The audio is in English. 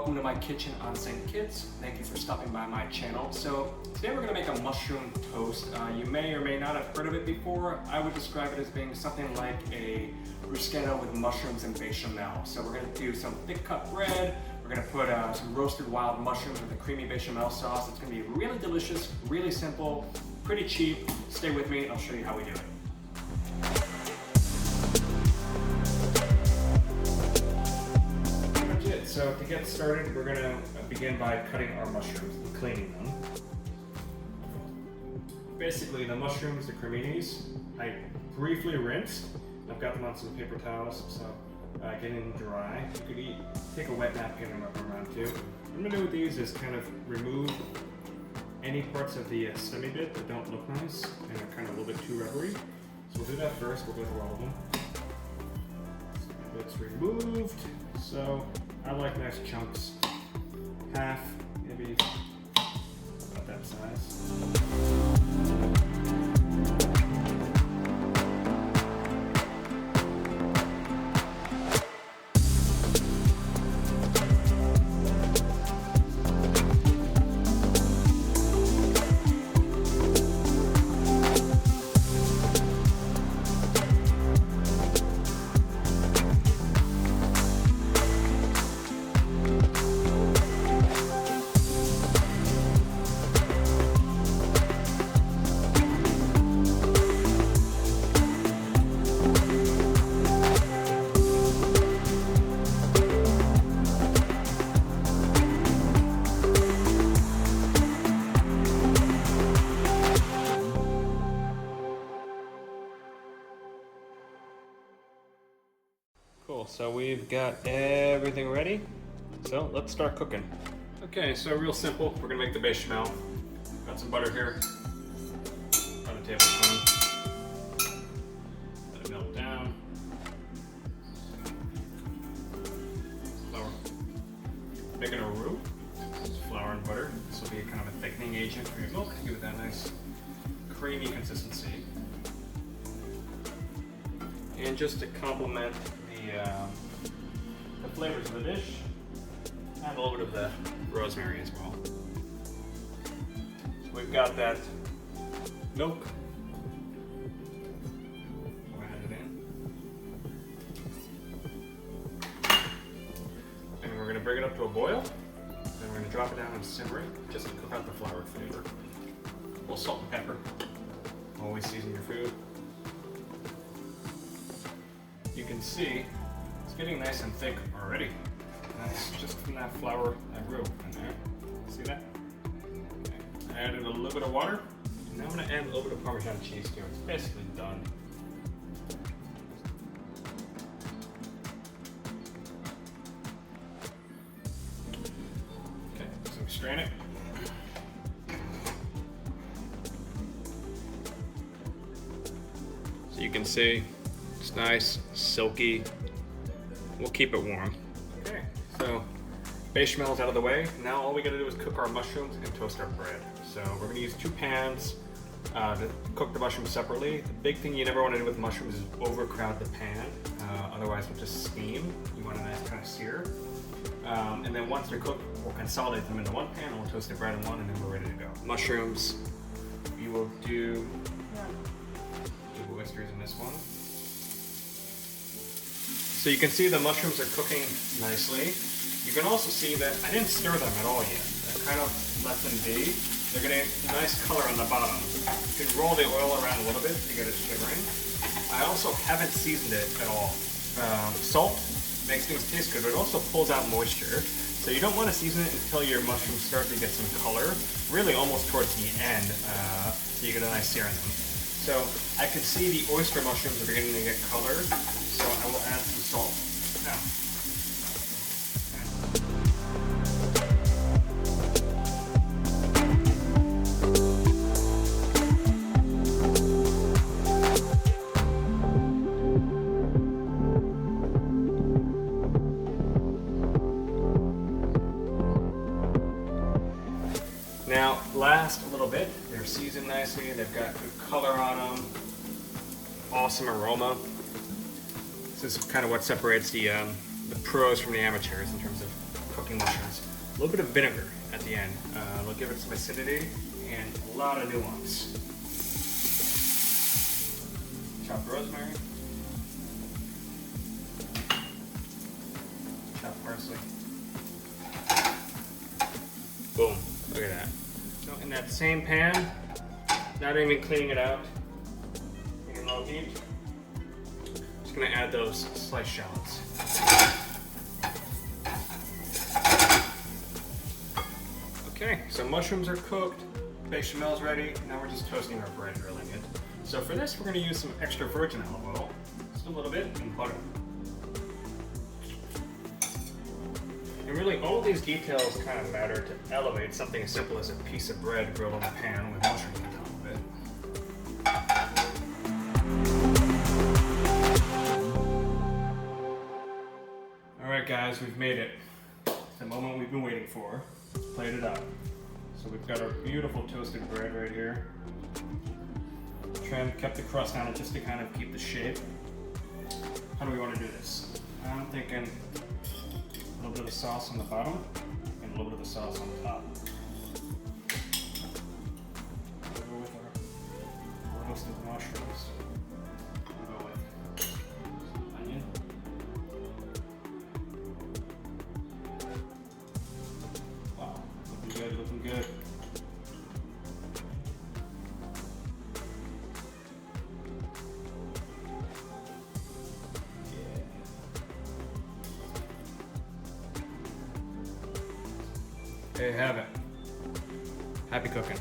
welcome to my kitchen on St. Kitts. Thank you for stopping by my channel. So today we're going to make a mushroom toast. You may or may not have heard of it before. I would describe it as being something like a bruschetta with mushrooms and bechamel. So we're going to do some thick cut bread. We're going to put some roasted wild mushrooms with a creamy bechamel sauce. It's going to be really delicious, really simple, pretty cheap. Stay with me, I'll show you how we do it. So to get started, we're going to begin by cutting our mushrooms and cleaning them. Basically, the mushrooms, the creminis, I briefly rinsed. I've got them on some paper towels, so getting them dry. You could take a wet napkin and rub them around too. What I'm going to do with these is kind of remove any parts of the stemmy bit that don't look nice and are kind of a little bit too rubbery. So we'll do that first. We'll go through all of them. Stemmy bit's removed. So I like nice chunks, half, maybe about that size. Cool, so we've got everything ready. So let's start cooking. Okay, so real simple. We're gonna make the bechamel. Got some butter here, about a tablespoon. Let it melt down. Flour. Making a roux. It's flour and butter. This will be kind of a thickening agent for your milk. Give it that nice creamy consistency. And just to complement the flavors of the dish, add a little bit of the rosemary as well. So we've got that milk. We'll add it in. And we're going to bring it up to a boil. Then we're going to drop it down and simmer it just to cook out the flour flavor. A little salt and pepper. Always season your food. You can see it's getting nice and thick already. That's just from that flour, that roux in there. See that? Okay. I added a little bit of water. Now I'm going to add a little bit of Parmesan cheese here. It's basically done. Okay, so we strain it. So you can see it's nice, silky. We'll keep it warm. Okay, so bechamel is out of the way. Now all we gotta do is cook our mushrooms and toast our bread. So we're gonna use two pans to cook the mushrooms separately. The big thing you never wanna do with mushrooms is overcrowd the pan. Otherwise we'll just steam. You want a nice kind of sear. And then once they're cooked, we'll consolidate them into one pan and we'll toast the bread in one and then we're ready to go. Mushrooms, we will do oysters in this one. So you can see the mushrooms are cooking nicely. You can also see that I didn't stir them at all yet. I kind of let them be. They're getting a nice color on the bottom. You can roll the oil around a little bit to get it shimmering. I also haven't seasoned it at all. Salt makes things taste good, but it also pulls out moisture. So you don't want to season it until your mushrooms start to get some color, really almost towards the end, so you get a nice sear in them. So I can see the oyster mushrooms are beginning to get color, so I will add some salt now. Now, last a little bit, they're seasoned nicely, they've got good color on them, awesome aroma. This is kind of what separates the pros from the amateurs in terms of cooking mushrooms. A little bit of vinegar at the end. It'll give it some acidity and a lot of nuance. Chopped rosemary. Chopped parsley. Boom. Look at that. So in that same pan, not even cleaning it out, in low heat, just gonna add those sliced shallots. Okay, so mushrooms are cooked, bechamel's ready, now we're just toasting our bread, grilling it. So for this, we're gonna use some extra virgin olive oil, just a little bit, and butter. And really, all of these details kind of matter to elevate something as simple as a piece of bread grilled in a pan with mushrooms on top of it. Alright guys, we've made it. The moment we've been waiting for. Plate it up. So we've got our beautiful toasted bread right here. Trimmed, kept the crust on it just to kind of keep the shape. How do we want to do this? I'm thinking a little bit of the sauce on the bottom and a little bit of the sauce on the top. We'll go with our roasted mushrooms. We'll go with onion. Wow, looking good, looking good. There you have it. Happy cooking.